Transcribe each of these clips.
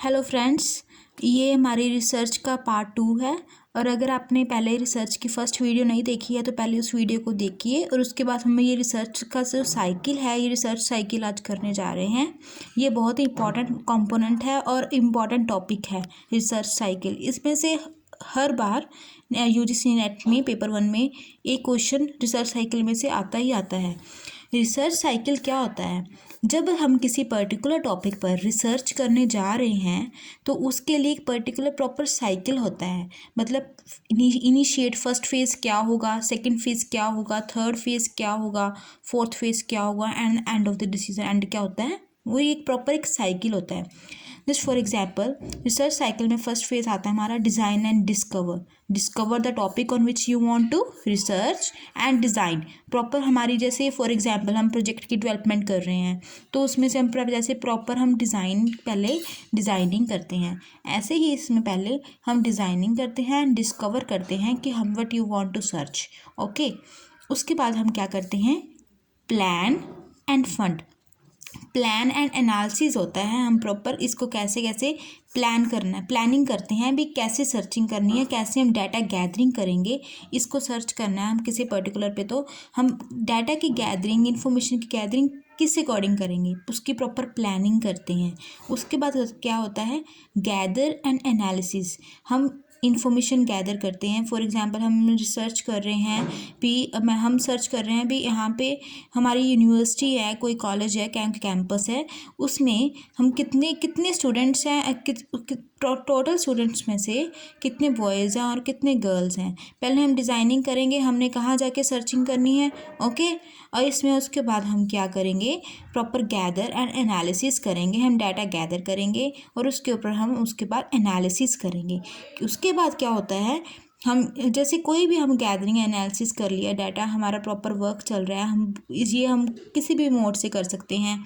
Hello friends, ये हमारी research का पार्ट 2 है। और अगर आपने पहले रिसर्च की फर्स्ट वीडियो नहीं देखी है तो पहले उस वीडियो को देखिए और उसके बाद हमें ये रिसर्च का जो साइकिल है, ये रिसर्च साइकिल आज करने जा रहे हैं। ये बहुत ही इंपॉर्टेंट कंपोनेंट है और इम्पॉर्टेंट टॉपिक है रिसर्च साइकिल। इसमें से हर बार यूजीसी नेट में पेपर 1 में एक क्वेश्चन रिसर्च साइकिल में से आता ही आता है। रिसर्च साइकिल क्या होता है? जब हम किसी पर्टिकुलर टॉपिक पर रिसर्च करने जा रहे हैं तो उसके लिए एक पर्टिकुलर प्रॉपर साइकिल होता है। मतलब इनिशिएट फर्स्ट फेज़ क्या होगा, सेकंड फेज़ क्या होगा, थर्ड फेज़ क्या होगा, फोर्थ फेज़ क्या होगा and and of the decision and क्या होता है, वो एक प्रॉपर एक साइकिल होता है। Just for example, research cycle में फर्स्ट फेज आता है हमारा design and discover the topic on which you want to research and design. Proper हमारी जैसे फॉर एग्जाम्पल हम प्रोजेक्ट की डेवलपमेंट कर रहे हैं तो उसमें से हम जैसे प्रॉपर हम पहले डिज़ाइनिंग करते हैं, ऐसे ही इसमें पहले हम डिज़ाइनिंग करते हैं एंड डिस्कवर करते हैं कि हम what you want to search. Okay, उसके बाद हम क्या करते हैं, plan and fund. Plan and analysis होता है, हम प्रॉपर इसको कैसे कैसे प्लान करना है, प्लानिंग करते हैं भी कैसे सर्चिंग करनी है, कैसे हम डाटा गैदरिंग करेंगे, इसको सर्च करना है हम किसी पर्टिकुलर पे। तो हम डाटा की गैदरिंग, इन्फॉर्मेशन की गैदरिंग किस अकॉर्डिंग करेंगे, उसकी प्रॉपर प्लानिंग करते हैं। उसके बाद क्या होता है, गैदर एंड एनालिसिस। हम इन्फॉर्मेशन गैदर करते हैं। फॉर एग्जांपल हम रिसर्च कर रहे हैं भी, हम सर्च कर रहे हैं भी यहाँ पे हमारी यूनिवर्सिटी है, कोई कॉलेज है, कैंपस है, उसमें हम कितने स्टूडेंट्स हैं, टोटल स्टूडेंट्स में से कितने बॉयज़ हैं और कितने गर्ल्स हैं। पहले हम डिज़ाइनिंग करेंगे, हमने कहाँ जाके सर्चिंग करनी है। ओके, और इसमें उसके बाद हम क्या करेंगे, प्रॉपर गैदर एंड एनालिसिस करेंगे, हम डाटा गैदर करेंगे और उसके ऊपर हम उसके बाद एनालिसिस करेंगे। उसके बाद क्या होता है, हम जैसे कोई भी हम गैदरिंग एनालिसिस कर लिया, डाटा हमारा प्रॉपर वर्क चल रहा है, हम किसी भी मोड से कर सकते हैं।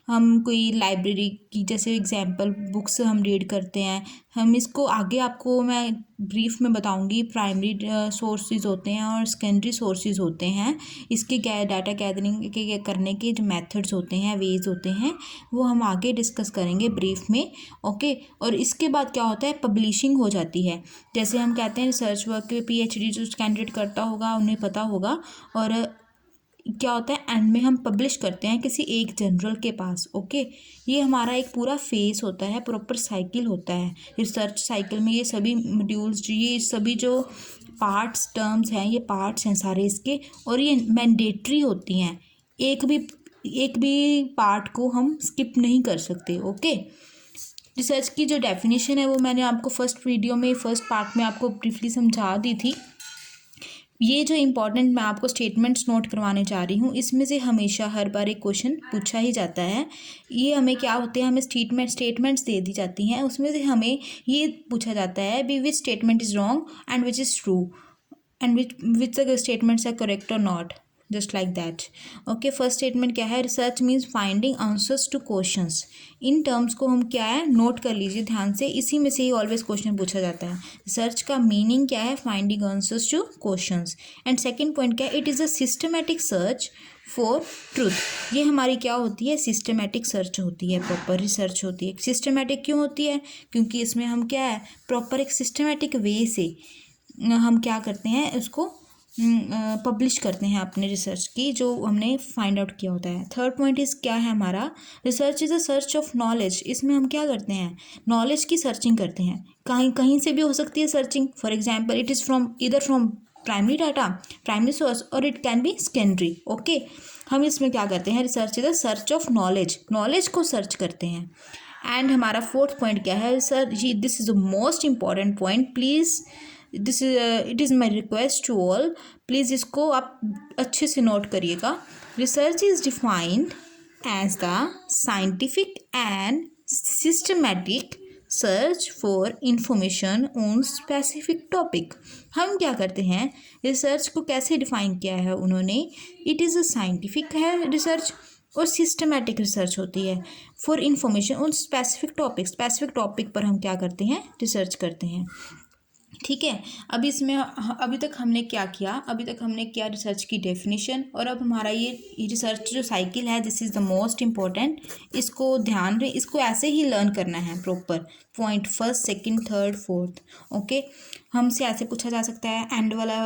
हम कोई लाइब्रेरी की जैसे एग्जांपल बुक्स हम रीड करते हैं, हम इसको आगे आपको मैं ब्रीफ में बताऊंगी। प्राइमरी सोर्सेज होते हैं और सेकेंडरी सोर्सेज होते हैं। इसके डाटा गैदरिंग के करने के जो मेथड्स होते हैं, वेज होते हैं, वो हम आगे डिस्कस करेंगे ब्रीफ में। ओके, और इसके बाद क्या होता है, पब्लिशिंग हो जाती है। जैसे हम कहते हैं रिसर्च वर्क के PhD जो कैंडिडेट करता होगा उन्हें पता होगा। और क्या होता है, एंड में हम पब्लिश करते हैं किसी एक जर्नल के पास। ओके, ये हमारा एक पूरा फेस होता है, प्रॉपर साइकिल होता है रिसर्च साइकिल में। ये सभी मॉड्यूल्स, ये सभी जो पार्ट्स टर्म्स हैं, ये पार्ट्स हैं सारे इसके, और ये मैंडेटरी होती हैं। एक भी पार्ट को हम स्किप नहीं कर सकते। ओके, रिसर्च की जो डेफिनेशन है वो मैंने आपको फर्स्ट वीडियो में, फर्स्ट पार्ट में आपको ब्रीफली समझा दी थी। ये जो इम्पॉर्टेंट मैं आपको स्टेटमेंट्स नोट करवाने जा रही हूँ, इसमें से हमेशा हर बार एक क्वेश्चन पूछा ही जाता है। ये हमें क्या होते हैं, हमें स्टेटमेंट्स दे दी जाती हैं, उसमें से हमें ये पूछा जाता है भी which statement is wrong and which is true and which statements are correct और not, just like that. Okay, first statement क्या है, research means finding answers to questions. In terms को हम क्या है, नोट कर लीजिए ध्यान से, इसी में से ही ऑलवेज क्वेश्चन पूछा जाता है। रिसर्च का मीनिंग क्या है, finding answers to questions. And second point क्या है, it is a systematic search for truth. ये हमारी क्या होती है, सिस्टमैटिक सर्च होती है, प्रॉपर रिसर्च होती है। सिस्टमैटिक क्यों होती है, क्योंकि इसमें हम क्या है, प्रॉपर एक सिस्टमैटिक वे से हम क्या करते हैं, उसको पब्लिश करते हैं अपने रिसर्च की जो हमने फाइंड आउट किया होता है। थर्ड पॉइंट इज़ क्या है हमारा, research is a search of knowledge. इसमें हम क्या करते हैं, नॉलेज की सर्चिंग करते हैं। कहीं से भी हो सकती है searching. For example, it is from primary data, primary source, और it can be secondary. Okay, हम इसमें क्या करते हैं, research is a search of knowledge को सर्च करते हैं। एंड हमारा फोर्थ पॉइंट क्या है sir ji, this is the most important point, please this it is my request to all, please इसको आप अच्छे से नोट करिएगा। Research is defined as the scientific and systematic search for information on specific topic. हम क्या करते हैं, research को कैसे डिफाइन किया है उन्होंने, इट इज़ अ साइंटिफिक है रिसर्च और सिस्टमैटिक रिसर्च होती है for information on specific topic. Specific topic पर हम क्या करते हैं, रिसर्च करते हैं। ठीक है। अब इसमें अभी तक हमने क्या किया, अभी तक हमने किया रिसर्च की डेफिनेशन, और अब हमारा ये रिसर्च जो साइकिल है, this is the most important. इसको ध्यान रहे, इसको ऐसे ही लर्न करना है proper, point first second third fourth. Okay, हमसे ऐसे पूछा जा सकता है एंड वाला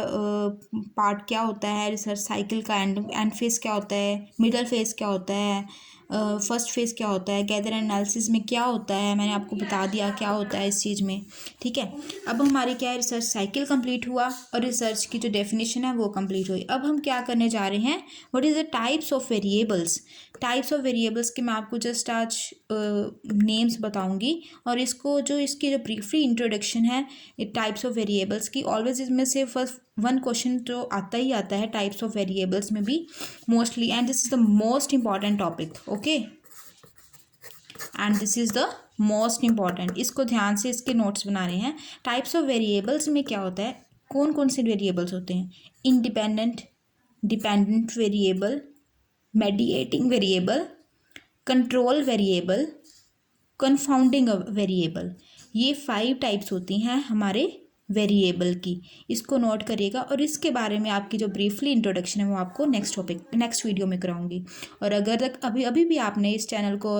पार्ट क्या होता है रिसर्च साइकिल का, एंड फेज क्या होता है, मिडल फेज क्या होता है, फर्स्ट फेज क्या होता है, गैदर एंड एनालिसिस में क्या होता है, मैंने आपको बता दिया क्या होता है इस चीज़ में। ठीक है, अब हमारी क्या है, रिसर्च साइकिल कंप्लीट हुआ और रिसर्च की जो डेफिनेशन है वो कंप्लीट हुई। अब हम क्या करने जा रहे हैं, what is the types of variables. Types of variables के मैं आपको जस्ट आज नेम्स बताऊंगी, और इसको जो इसकी जो ब्रीफली इंट्रोडक्शन है टाइप्स ऑफ वेरिएबल्स की, ऑलवेज इसमें से फर्स्ट वन क्वेश्चन तो आता ही आता है टाइप्स ऑफ वेरिएबल्स में भी mostly, and this is the most important topic. Okay, and this is the most important, इसको ध्यान से इसके नोट्स बना रहे हैं। टाइप्स ऑफ वेरिएबल्स में क्या होता है, कौन कौन से वेरिएबल्स होते हैं, independent, dependent variable, mediating variable, control variable, confounding variable. ये 5 टाइप्स होती हैं हमारे वेरिएबल की, इसको नोट करिएगा। और इसके बारे में आपकी जो ब्रीफली इंट्रोडक्शन है वो आपको नेक्स्ट वीडियो में कराऊंगी। और अगर तक अभी भी आपने इस चैनल को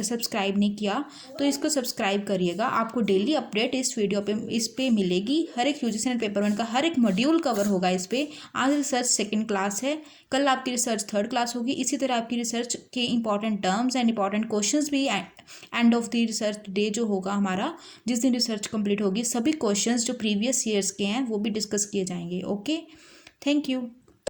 सब्सक्राइब नहीं किया तो इसको सब्सक्राइब करिएगा, आपको डेली अपडेट इस वीडियो पे इस पे मिलेगी। हर एक यूजीसी नेट पेपर 1 का हर एक मॉड्यूल कवर होगा इस पे। आज रिसर्च सेकंड क्लास है, कल आपकी रिसर्च थर्ड क्लास होगी। इसी तरह आपकी रिसर्च के important terms and important questions भी end of the research day जो होगा हमारा, जिस दिन रिसर्च कंप्लीट होगी, सभी क्वेश्चंस जो प्रीवियस ईयर्स के हैं वो भी डिस्कस किए जाएंगे। Okay, thank you.